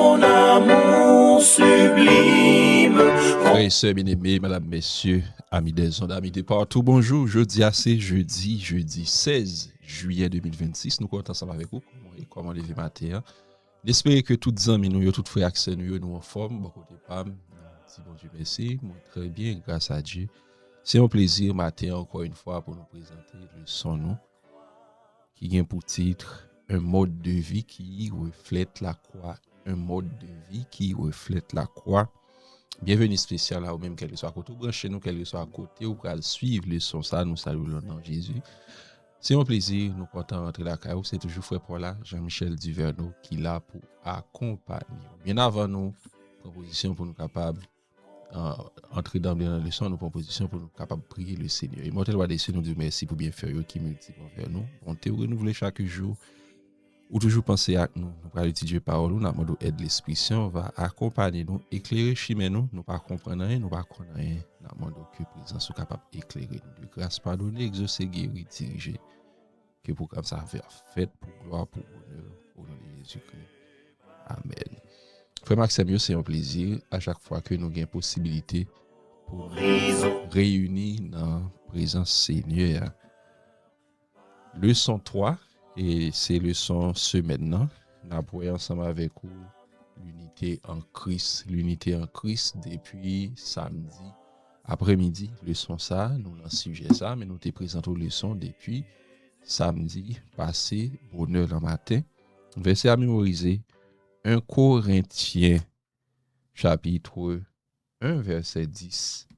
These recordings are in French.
Mon amour sublime. Frères et sœurs bien-aimés, mesdames, messieurs, amis des ondes, amis de partout, bonjour. C'est jeudi 16 juillet 2026. Nous comptons ensemble avec vous. Comment lever matin. J'espère que toutes les amis, nous, toutes frères accès, nous en forme. Bon côté Pam, si bon Dieu merci. Moi, très bien, grâce à Dieu. C'est un plaisir matin, encore une fois, pour nous présenter le son nous, qui vient pour titre un mode de vie qui reflète la croix. Un mode de vie qui reflète la croix. Bienvenue spécial là ou même quel que soit à côté, branchez nous quel que soit à côté ou pour suivre le son ça, nous saluons le nom de Jésus. C'est un plaisir, nous comptons rentrer la caillou, c'est toujours frère Paul là, Jean-Michel Duverneau qui est là pour accompagner. Bien avant nous, proposition pour nous capables entrer dans la leçon, nos propositions pour nous capables de prier le Seigneur. Immortel roi des cieux, nous dit merci pour bien faire qui multiplie envers nous. On te renouveler chaque jour. Ou toujours penser à nous, nous allons étudier parole, nous avons aide l'Esprit Saint, va accompagner nous, éclairer chemin nous pas comprendre rien, nous pas connaître rien, nous avons que présence soit capable d'éclairer nous, de grâce pardonner, exaucer, guérir, diriger, que pour comme ça faire fait pour gloire, pour honneur, au nom de Jésus-Christ. Amen. Frère Maxime, c'est un plaisir à chaque fois que nous avons possibilité pour nous réunir dans la présence Seigneur. Leçon 3. Et c'est leçon ce maintenant. Nous avons ensemble avec vous l'unité en Christ. L'unité en Christ depuis samedi après-midi. Leçon ça, nous avons sujet ça, mais nous te présentons leçon depuis samedi passé, bonheur le matin. Verset à mémoriser. 1 Corinthiens chapitre 1 verset 10.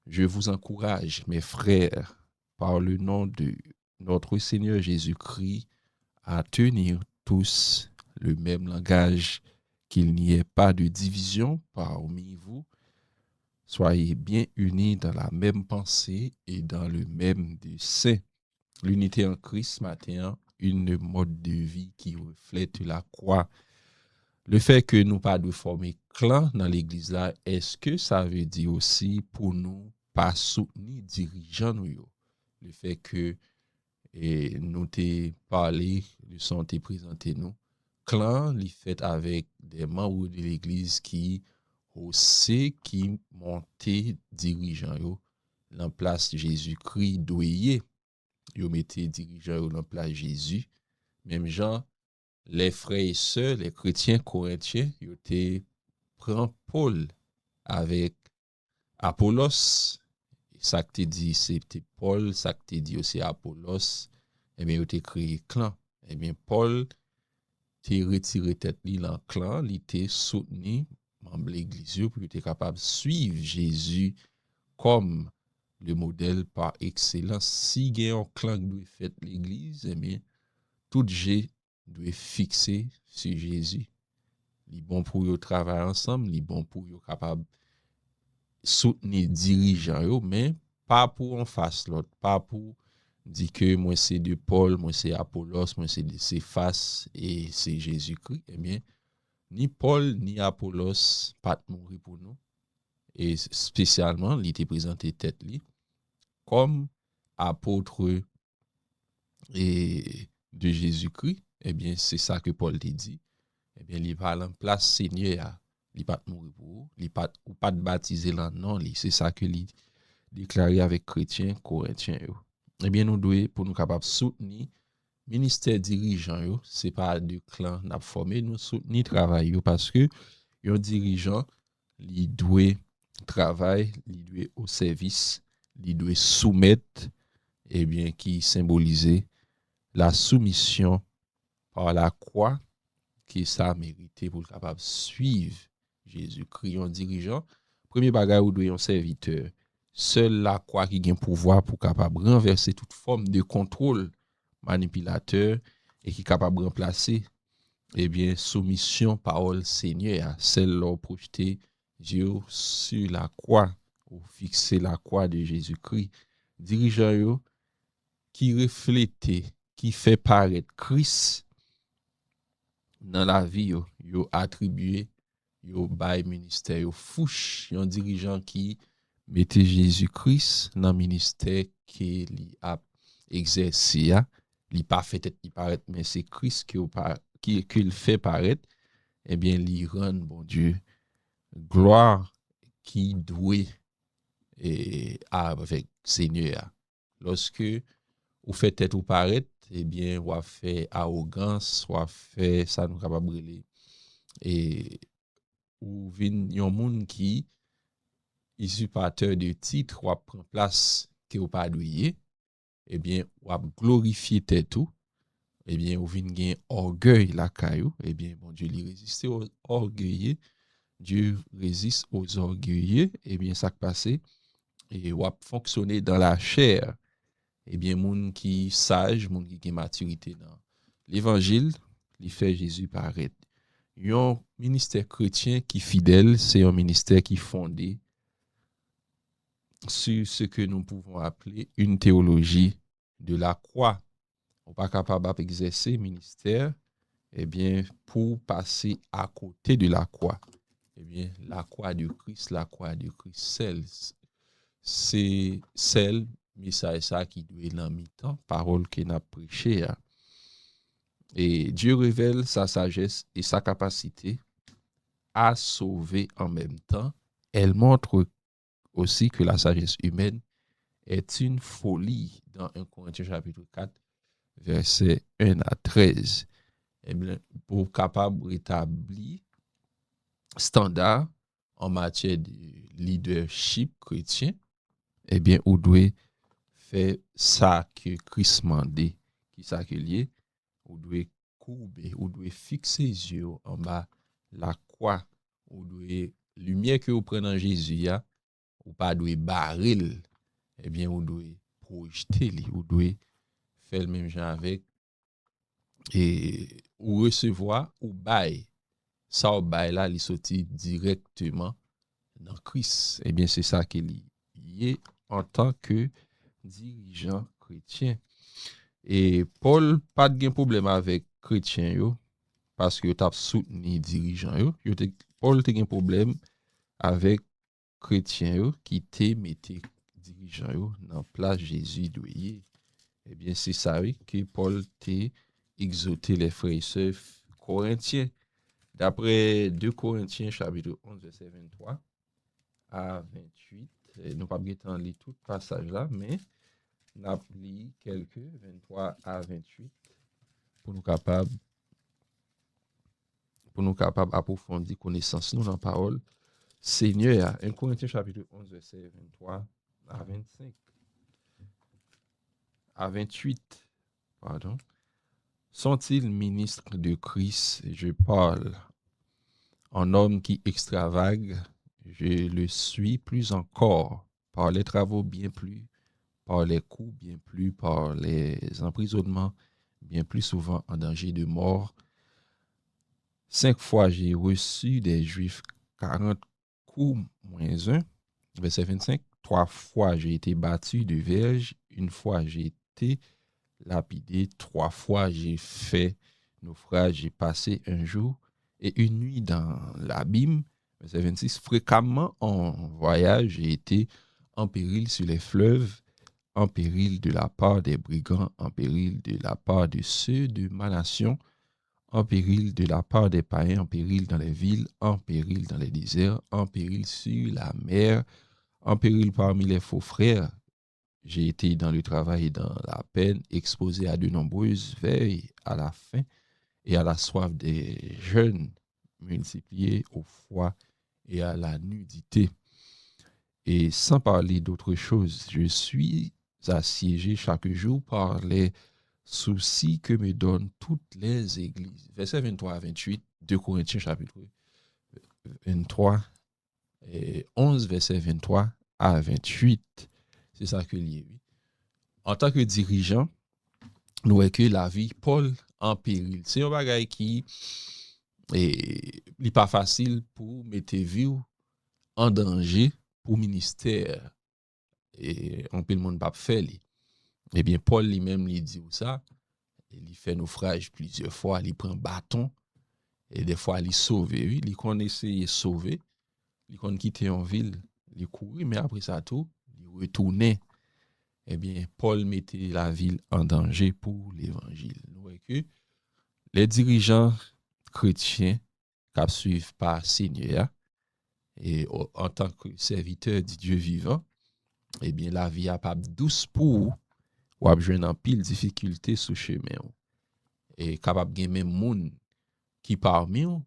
Je vous encourage, mes frères, par le nom de notre Seigneur Jésus-Christ, à tenir tous le même langage, qu'il n'y ait pas de division parmi vous. Soyez bien unis dans la même pensée et dans le même dessein. L'unité en Christ matin, une mode de vie qui reflète la croix. Le fait que nous pas de former clan dans l'église là, est-ce que ça veut dire aussi pour nous pas soutenir dirigeants nous? Le fait que nous t'ai parlé, le son t'ai présenté nous. Clan, li fait avec des membres de l'église qui aussi qui montaient dirigeants yo, en place Jésus-Christ doyer. Yo mettez dirigeants yo en place Jésus. Même gens, les frères et sœurs, les chrétiens corinthiens, yo te prend Paul avec Apollos. Ça que te dit c'était Paul, ça que te dit aussi Apollos. Eh bien, yo te créé clan. Eh bien, Paul te retiré tête li dans clan, li te soutenu membre l'église pour être capable de suivre Jésus comme le modèle par excellence. Si il y a un clan qui doit faire l'église, eh bien, tout G doit fixer sur Jésus. Il est bon pour yo travailler ensemble, il est bon pour yo capable soutenir dirigeants yo, mais pas pour en face l'autre, pas pour dire que moi c'est de Paul, moi c'est Apollos, moi c'est de Céphas et c'est Jésus-Christ. Eh bien, ni Paul ni Apollos pas mourir pour nous. Et spécialement, il était présenté tête li comme apôtre et de Jésus-Christ. Eh bien, c'est ça que Paul te dit. Eh bien, il parle en place Seigneur, il pas mourir pour vous, il pas ou pas baptiser là non, c'est ça que il déclaré avec chrétiens corinthiens. Eh bien, nous devons pour nous capables soutenir ministère dirigeant yo, c'est pas de clan n'a formé nous soutenir travail yo parce que un dirigeant il doit travailler, il doit au service, il doit soumettre eh bien qui symbolisait la soumission par la croix qui ça mérité pour capable suivre Jésus-Christ un dirigeant. Premier bagage ou doit un serviteur. Seul la croix qui a pouvoir pour capable renverser toute forme de contrôle manipulateur et qui est capable de remplacer eh bien soumission parole Seigneur, celle là projeté Dieu sur la croix ou fixer la croix de Jésus-Christ. Dirigeant yo qui reflétait, qui fait paraître Christ dans la vie yo attribué yo bay ministère yo fouche un dirigeant qui mettait Jésus-Christ dans ministère qui li a exercé li pas fait être il paraître mais c'est Christ qui qu'il fait paraître eh bien, li rend, bon Dieu, gloire qui doué avec Seigneur. Lorsque ou fait tête ou paraître, eh bien, ou a fait arrogance, ou a fait ça nous capable brûler. Et ou vin yon moun qui usurpateur de titre ou a prend place que ou pas doué, eh bien, ou a glorifier tête ou, eh bien, ou vin gen orgueil la caillou, eh bien, bon Dieu, lui résiste aux orgueilleux. Dieu résiste aux orgueilleux, eh bien, ça qui passe, et ou a fonctionner dans la chair, eh bien, moun qui sage, moun qui a maturité dans l'évangile, il fait Jésus paraître. Un ministère chrétien qui fidèle, c'est un ministère qui est fondé sur ce que nous pouvons appeler une théologie de la croix. On n'est pas capable d'exercer ministère, eh bien, pour passer à côté de la croix. Eh bien, la croix de Christ, c'est celle, message ça qui doit être en mi-temps, parole qu'il a prêché. Et Dieu révèle sa sagesse et sa capacité à sauver en même temps. Elle montre aussi que la sagesse humaine est une folie dans 1 Corinthiens chapitre 4, versets 1 à 13. Eh bien, pour capable rétablir standard en matière de leadership chrétien, eh bien, on doit faire ça que Christ mandé, qui ça que lié, on doit courber, on doit fixer les yeux en bas la croix, on doit lumière que vous prenez en Jésus, ou pas doit barrer, eh bien, on doit projeter, on doit faire le même genre avec, et ou recevoir, ou bail. Ça, ou bail là, il sortit directement dans Christ. Eh bien, c'est ça qu'il y est en tant que dirigeant chrétien. Et Paul pas de problème avec chrétien yo parce que t'a soutenu dirigeant yo. Paul te un problème avec chrétien yo qui te mettait dirigeant yo dans place Jésus doyer. Eh bien c'est ça oui que Paul te exhorté les frères et sœurs corinthiens d'après 2 Corinthiens chapitre 11 verset 23 à 28. Et nous pas bien lire tout passage là mais n'a pris quelques 23 à 28 pour nous capables approfondir connaissance nous dans la parole Seigneur. 1 Corinthiens chapitre 11 verset 23 à 25 à 28 pardon. Sont-ils ministres de Christ? Je parle en homme qui extravague, je le suis plus encore par les travaux bien plus, par les coups bien plus, par les emprisonnements bien plus souvent en danger de mort. 5 fois j'ai reçu des Juifs 40 coups moins 1, verset 25. 3 fois j'ai été battu de verge, 1 fois j'ai été lapidé, 3 fois j'ai fait naufrage, j'ai passé un jour et une nuit dans l'abîme. Verset 26. Fréquemment en voyage, j'ai été en péril sur les fleuves, en péril de la part des brigands, en péril de la part de ceux de ma nation, en péril de la part des païens, en péril dans les villes, en péril dans les déserts, en péril sur la mer, en péril parmi les faux frères. J'ai été dans le travail et dans la peine, exposé à de nombreuses veilles à la faim et à la soif des jeunes, multipliés au froid et à la nudité. Et sans parler d'autre chose, je suis assiégé chaque jour par les soucis que me donnent toutes les églises. Verset 23 à 28, 2 Corinthiens chapitre 23, et 11, verset 23 à 28. C'est ça que lié. En tant que dirigeant, nous voyons que la vie Paul en péril. C'est un bagage qui n'est pas facile pour mettre vie en danger pour le ministère. Et on peut le monde pas faire. Eh bien, Paul lui-même lui dit ça. Il fait naufrage plusieurs fois, il prend bâton et des fois il sauve. Oui, il connaît essayer de sauver, il connaît quitter en ville, il courir, mais après ça tout, il retournait. Eh bien, Paul mettait la ville en danger pour l'évangile. Nous voyons que les dirigeants chrétiens qui suivent pas Seigneur, et en tant que serviteur du Dieu vivant, eh bien, la vie a pas douce pour ou a besoin en pile difficulté sous chemin. Et capable de même moun qui parmi eux,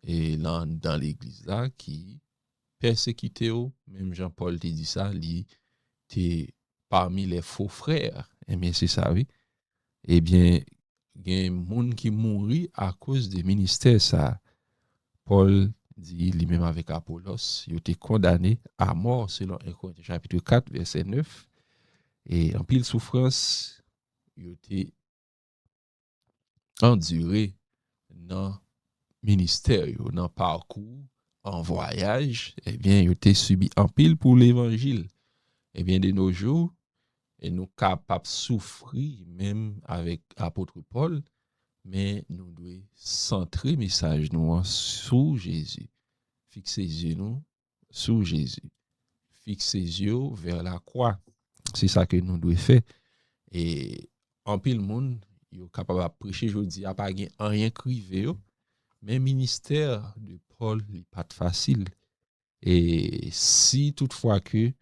et dans l'église là, qui persécuté ou, même Jean-Paul te dit ça, il était parmi les faux frères. Eh bien, c'est ça, oui. Eh bien, il y a des gens qui mourent à cause du ministère ça. Paul dit lui-même avec Apollos, il était condamné à mort selon 1 Corinthiens chapitre 4 verset 9 et en pile souffrance, il était enduré dans ministère, dans parcours, en voyage, eh bien, il était subi en pile pour l'évangile. Eh bien, de nos jours, et nous capables de souffrir même avec apôtre Paul, mais nous devons centrer le message nous sur Jésus. Fixer les yeux nous sur Jésus. Fixer les yeux vers la croix. C'est ça que nous devons faire. Et en pile monde, il est capable de prêcher aujourd'hui, a pas rien crivé, mais le ministère de Paul n'est pas facile. Et si toutefois que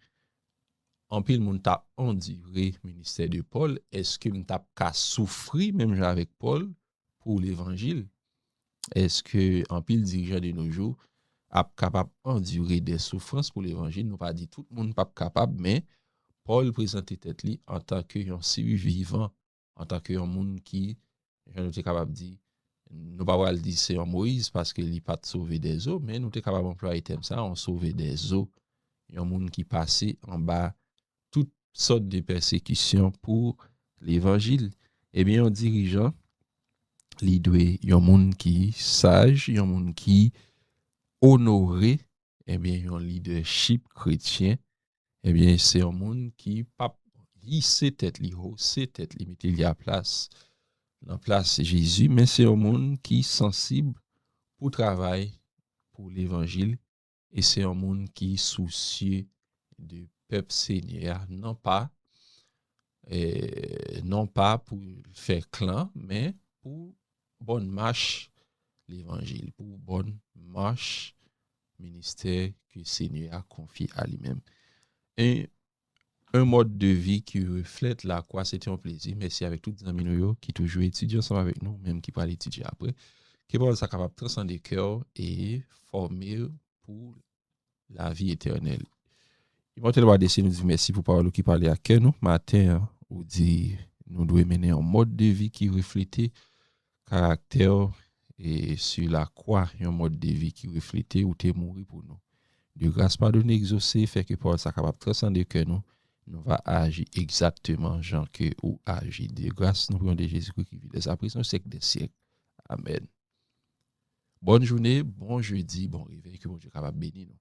en pile moun t'a enduré ministère de Paul, est-ce que m't'a ka souffrir même avec Paul pour l'évangile? Est-ce que en pile dirigeant de nos jours a capable endurer des souffrances pour l'évangile? Nous pas dit tout le monde pas capable, mais Paul présentait tête li en tant que un survivant, en tant que un monde qui j'en était capable dire nous pas le dire c'est un Moïse parce qu'il pas sauvé des eaux, mais nous était capable d'employer thème ça, on sauver des eaux. Un monde qui passait en bas toutes sortes de persécutions pour l'évangile. Eh bien, un dirigeant, il doit y a un monde qui sage, il y a un monde qui honoré, eh bien, un leadership chrétien, eh bien, c'est un monde qui pas lisser tête li hausser tête li mettre li à place dans place Jésus, mais c'est un monde qui sensible pour travail pour l'évangile et c'est un monde qui soucieux de peuple Seigneur, non pas pour faire clan, mais pour bonne marche l'évangile, pour bonne marche ministère que le Seigneur a confié à lui-même. Et un mode de vie qui reflète la croix, c'était un plaisir. Merci avec tous les amis qui toujours étudient ensemble avec nous, même qui parlent étudier après. Qui parlent ça capable de transcender cœur et former pour la vie éternelle. Immortel Wadessi nous dit merci pour parole qui parlait à cœur nous. Matin, ou dit nous devons mener un mode de vie qui reflète caractère et sur la croix, un mode de vie qui reflète ou t'es mourir pour nous. De grâce pardonné exaucé fait que parole ça capable transcender que nous va agir exactement Jean que ou agir de grâce nous prions de Jésus-Christ qui vit des appréciations siècle des siècles. Amen. Bonne journée, bon jeudi, bon réveil que mon Dieu capable bénir nous.